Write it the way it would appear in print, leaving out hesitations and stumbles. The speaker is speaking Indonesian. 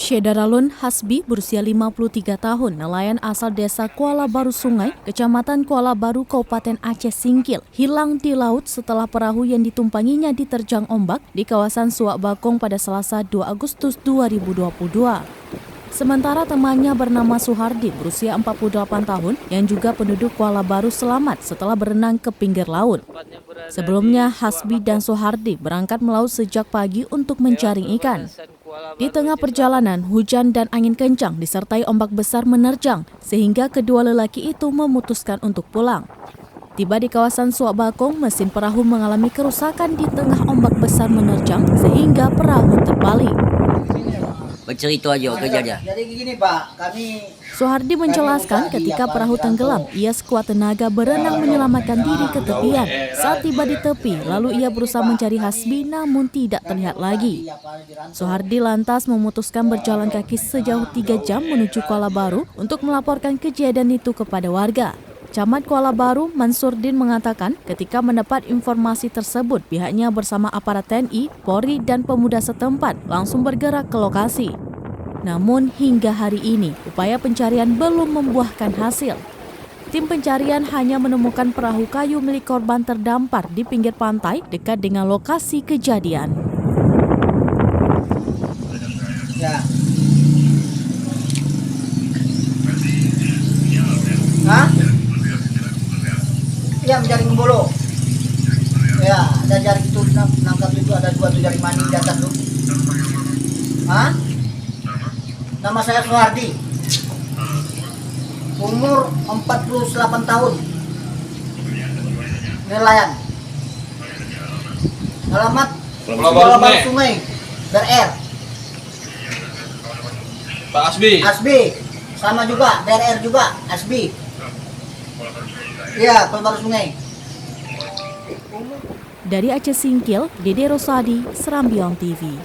Syedaralun Hasbi berusia 53 tahun, nelayan asal desa Kuala Baru Sungai, Kecamatan Kuala Baru, Kabupaten Aceh Singkil, hilang di laut setelah perahu yang ditumpanginya diterjang ombak di kawasan Suak Bakong pada Selasa 2 Agustus 2022. Sementara temannya bernama Suhardi berusia 48 tahun yang juga penduduk Kuala Baru selamat setelah berenang ke pinggir laut. Sebelumnya, Hasbi dan Suhardi berangkat melaut sejak pagi untuk mencari ikan. Di tengah perjalanan, hujan dan angin kencang disertai ombak besar menerjang sehingga kedua lelaki itu memutuskan untuk pulang. Tiba di kawasan Suak Bakong, mesin perahu mengalami kerusakan di tengah ombak besar menerjang sehingga perahu terbalik. Bercerita aja kejadian. Jadi gini Pak, Suhardi menjelaskan ketika perahu tenggelam, ia sekuat tenaga berenang menyelamatkan diri ke tepian. Saat tiba di tepi, lalu ia berusaha mencari Hasbi namun tidak terlihat lagi. Suhardi lantas memutuskan berjalan kaki sejauh 3 jam menuju Kuala Baru untuk melaporkan kejadian itu kepada warga. Camat Kuala Baru, Mansurdin mengatakan ketika mendapat informasi tersebut, pihaknya bersama aparat TNI, Polri, dan pemuda setempat langsung bergerak ke lokasi. Namun hingga hari ini, upaya pencarian belum membuahkan hasil. Tim pencarian hanya menemukan perahu kayu milik korban terdampar di pinggir pantai dekat dengan lokasi kejadian. ya. Hah? Ya, mencari Ngembolo. Ya, ada jaring itu, nangkap itu ada 2 jaring maning di atas tuh. Hah? Nama saya Suhardi. Umur 48 tahun. Nelayan. Alamat Kuala Baru Sungai. BRR. Pak Hasbi. Hasbi. Sama juga, BRR juga, Hasbi. Iya, Kuala Baru Sungai. Dari Aceh Singkil, Dede Rosadi, Serambiong TV.